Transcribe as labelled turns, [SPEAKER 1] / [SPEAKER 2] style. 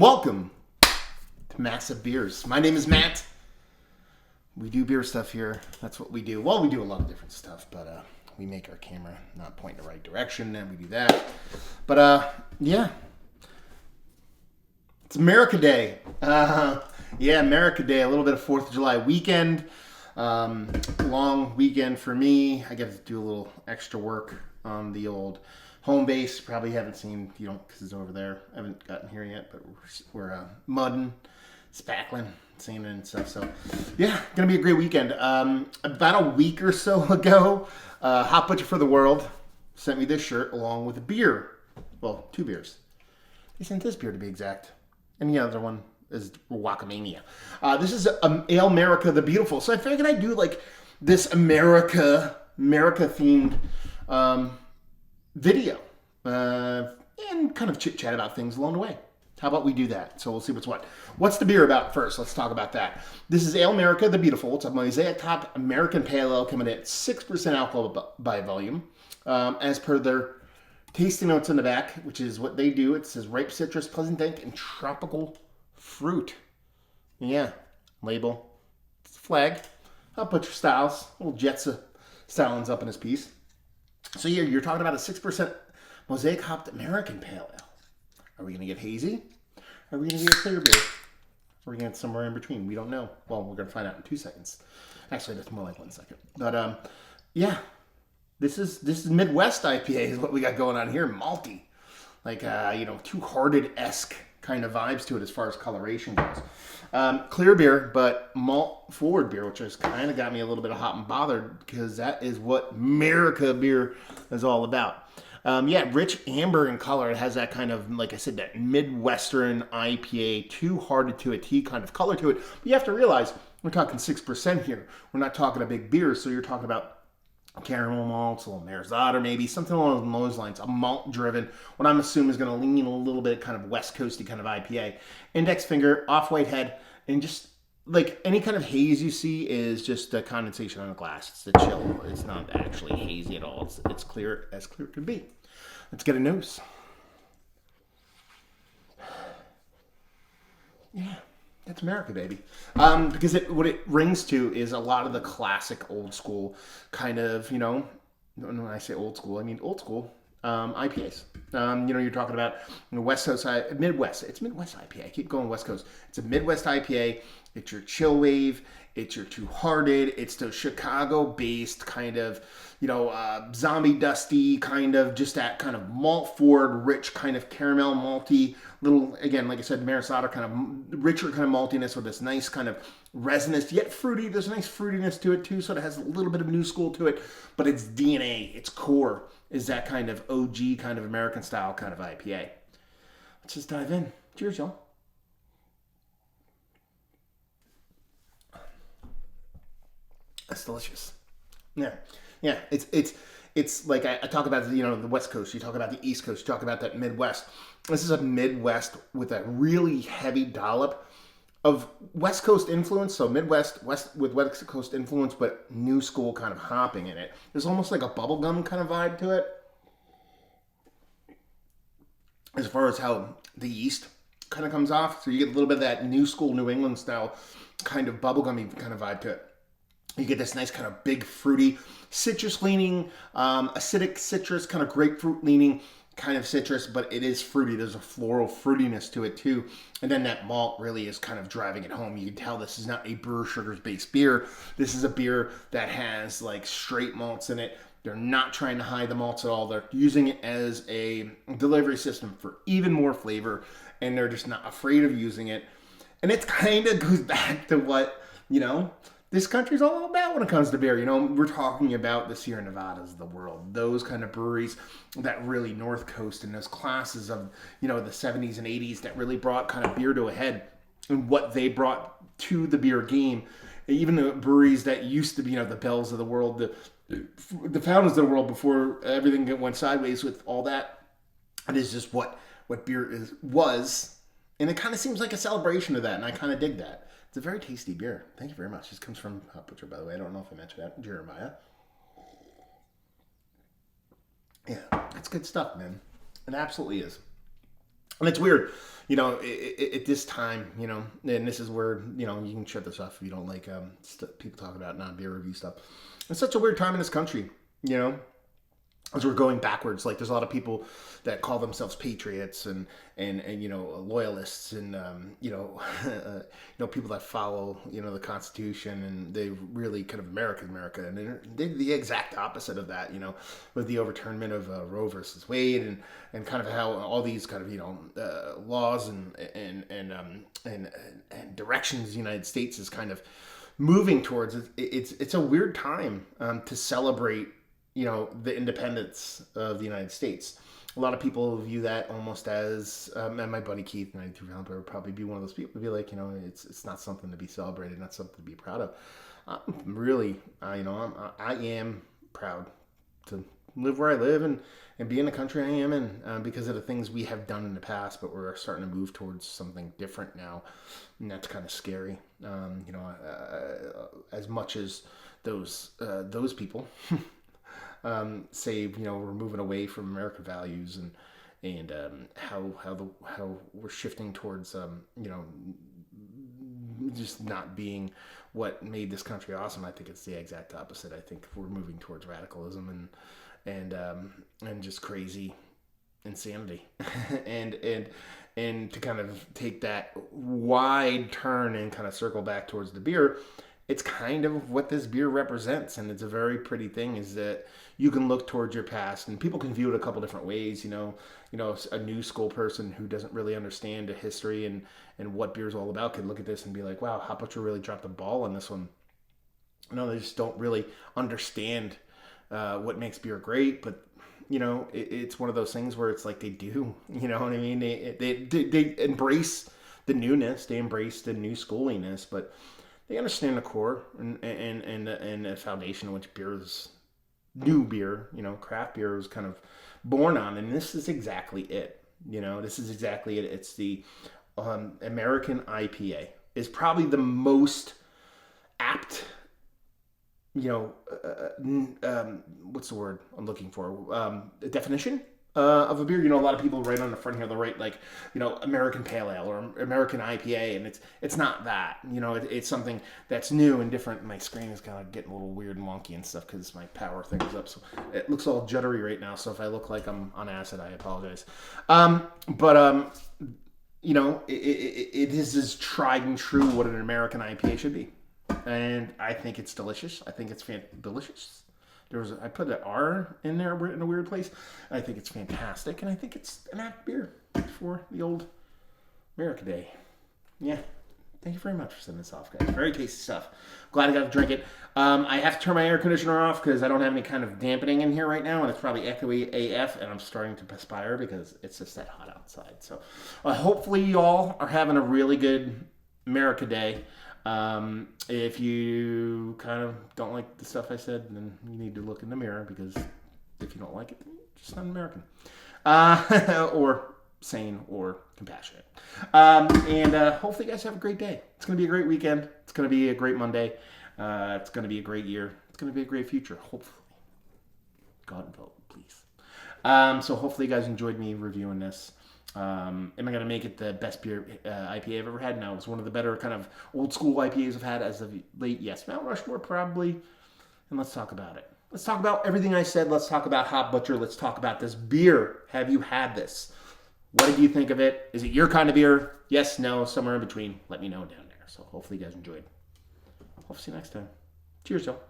[SPEAKER 1] Welcome to Massive Beers. My name is Matt. We do beer stuff here. That's what we do. Well, we do a lot of different stuff, but we make our camera not point in the right direction, and we do that. But yeah, it's America Day. America Day. A little bit of 4th of July weekend. Long weekend for me. I get to do a little extra work on the old home base. Probably haven't seen, because it's over there. I haven't gotten here yet, but we're mudding, spackling, sanding and stuff. So, yeah, gonna be a great weekend. About a week or so ago, Hot Butcher for the World sent me this shirt along with a beer. Well, 2 beers. They sent this beer to be exact. And the other one is Wakamania. This is Alemerica the Beautiful. So I figured I'd do like this America themed video and kind of chit chat about things along the way. How about we do that? So we'll see what's what. What's the beer about first? Let's talk about that. This is Alemerica the Beautiful. It's a Mosaic Top American Pale Ale coming in at 6% alcohol by volume. As per their tasting notes in the back, which is what they do, it says ripe citrus, pleasant dank, and tropical fruit. Yeah, label. It's a flag. Hot Butcher Styles. Little Jetsa stylings up in his piece. So here, you're talking about a 6% Mosaic hopped American Pale Ale. Are we going to get hazy? Are we going to get clear beer? Or are we going to get somewhere in between? We don't know. Well, we're going to find out in 2 seconds. Actually, that's more like 1 second. But, yeah. This is Midwest IPA is what we got going on here. Malty. Like, Two-Hearted-esque kind of vibes to it as far as coloration goes. Clear beer, but malt-forward beer, which has kind of got me a little bit hot and bothered because that is what America beer is all about. Rich amber in color. It has that kind of, like I said, that Midwestern IPA, Two-Hearted to a T kind of color to it. But you have to realize, we're talking 6% here. We're not talking a big beer, so you're talking about caramel malts, a little Marzada maybe, something along those lines, a malt-driven, what I'm assuming is going to lean a little bit kind of West Coasty kind of IPA. Index finger, off-white head, and just like any kind of haze you see is just a condensation on a glass. It's the chill. It's not actually hazy at all. It's clear as clear could be. Let's get a nose. Yeah. That's America, baby. Because what it rings to is a lot of the classic old school kind of, when I say old school, I mean old school IPAs. You're talking about West Coast, Midwest. It's Midwest IPA. I keep going West Coast. It's a Midwest IPA. It's your chill wave. It's your Two-Hearted. It's the Chicago-based kind of, zombie dusty kind of, just that kind of malt forward, rich kind of caramel malty, little, again, like I said, Marzada kind of richer kind of maltiness with this nice kind of resinous, yet fruity. There's a nice fruitiness to it too, so it has a little bit of new school to it, but its DNA, its core is that kind of OG kind of American style kind of IPA. Let's just dive in. Cheers, y'all. That's delicious. Yeah. It's like I talk about the West Coast. You talk about the East Coast. You talk about that Midwest. This is a Midwest with a really heavy dollop of West Coast influence. So Midwest with West Coast influence, but new school kind of hopping in it. There's almost like a bubblegum kind of vibe to it. As far as how the yeast kind of comes off, so you get a little bit of that new school New England style kind of bubblegummy kind of vibe to it. You get this nice kind of big fruity citrus leaning, acidic citrus, kind of grapefruit leaning kind of citrus, but it is fruity. There's a floral fruitiness to it too. And then that malt really is kind of driving it home. You can tell this is not a brewer sugars based beer. This is a beer that has like straight malts in it. They're not trying to hide the malts at all. They're using it as a delivery system for even more flavor, and they're just not afraid of using it. And it kind of goes back to what, this country's all about when it comes to beer. We're talking about the Sierra Nevadas of the world, those kind of breweries that really North Coast and those classes of, the 70s and 80s that really brought kind of beer to a head and what they brought to the beer game. Even the breweries that used to be, the Bells of the world, the founders of the world before everything went sideways with all that. It is just what beer was. And it kind of seems like a celebration of that, and I kind of dig that. It's a very tasty beer. Thank you very much. This comes from Hot Butcher, by the way. I don't know if I mentioned that. Jeremiah. Yeah, it's good stuff, man. It absolutely is. And it's weird. at this time, and this is where, you can shut this off if you don't like people talking about non-beer review stuff. It's such a weird time in this country, as we're going backwards. Like, there's a lot of people that call themselves patriots and loyalists and people that follow the Constitution, and they really kind of America, and they're the exact opposite of that. With the overturnment of Roe versus Wade, and kind of how all these kind of laws and directions the United States is kind of moving towards. It's a weird time to celebrate the independence of the United States. A lot of people view that almost as, and my buddy Keith, 92 Vampire, would probably be one of those people to be like, it's not something to be celebrated, not something to be proud of. I'm really, I am proud to live where I live and be in the country I am in, because of the things we have done in the past, but we're starting to move towards something different now, and that's kind of scary. As much as those people say, we're moving away from American values and how we're shifting towards just not being what made this country awesome. I think it's the exact opposite. I think we're moving towards radicalism and just crazy insanity, and to kind of take that wide turn and kind of circle back towards the beer. It's kind of what this beer represents, and it's a very pretty thing, is that you can look towards your past, and people can view it a couple different ways. A new school person who doesn't really understand the history and what beer is all about could look at this and be like, wow, Hop Butcher really dropped the ball on this one. They just don't really understand what makes beer great, but it's one of those things where it's like they do. You know what I mean? They embrace the newness, they embrace the new schooliness, but they understand the core and the foundation of which beer is, new beer, craft beer was kind of born on, and this is exactly it. This is exactly it. It's the American IPA is probably the most apt, what's the word I'm looking for? Definition of a beer. A lot of people write on the front here, they'll write like, American Pale Ale or American IPA, and it's not that. It's something that's new and different. My screen is kind of getting a little weird and wonky and stuff because my power thing is up, so it looks all juddery right now. So if I look like I'm on acid, I apologize. It is as tried and true what an American IPA should be, and I think it's delicious. I think it's delicious. I put an R in there in a weird place. I think it's fantastic, and I think it's an apt beer for the old America Day. Yeah. Thank you very much for sending this off, guys. Very tasty stuff. Glad I got to drink it. I have to turn my air conditioner off because I don't have any kind of dampening in here right now, and it's probably echoey AF, and I'm starting to perspire because it's just that hot outside. So hopefully you all are having a really good America Day. If you kind of don't like the stuff I said, then you need to look in the mirror, because if you don't like it, then you're just not American. Or sane or compassionate. Hopefully you guys have a great day. It's going to be a great weekend. It's going to be a great Monday. It's going to be a great year. It's going to be a great future, hopefully. God vote, please. So hopefully you guys enjoyed me reviewing this. Am I going to make it the best beer IPA I've ever had? No, it's one of the better kind of old school IPAs I've had as of late. Yes, Mount Rushmore probably. And let's talk about it. Let's talk about everything I said. Let's talk about Hop Butcher. Let's talk about this beer. Have you had this? What did you think of it? Is it your kind of beer? Yes, no, somewhere in between. Let me know down there. So hopefully you guys enjoyed. Hope to see you next time. Cheers, y'all.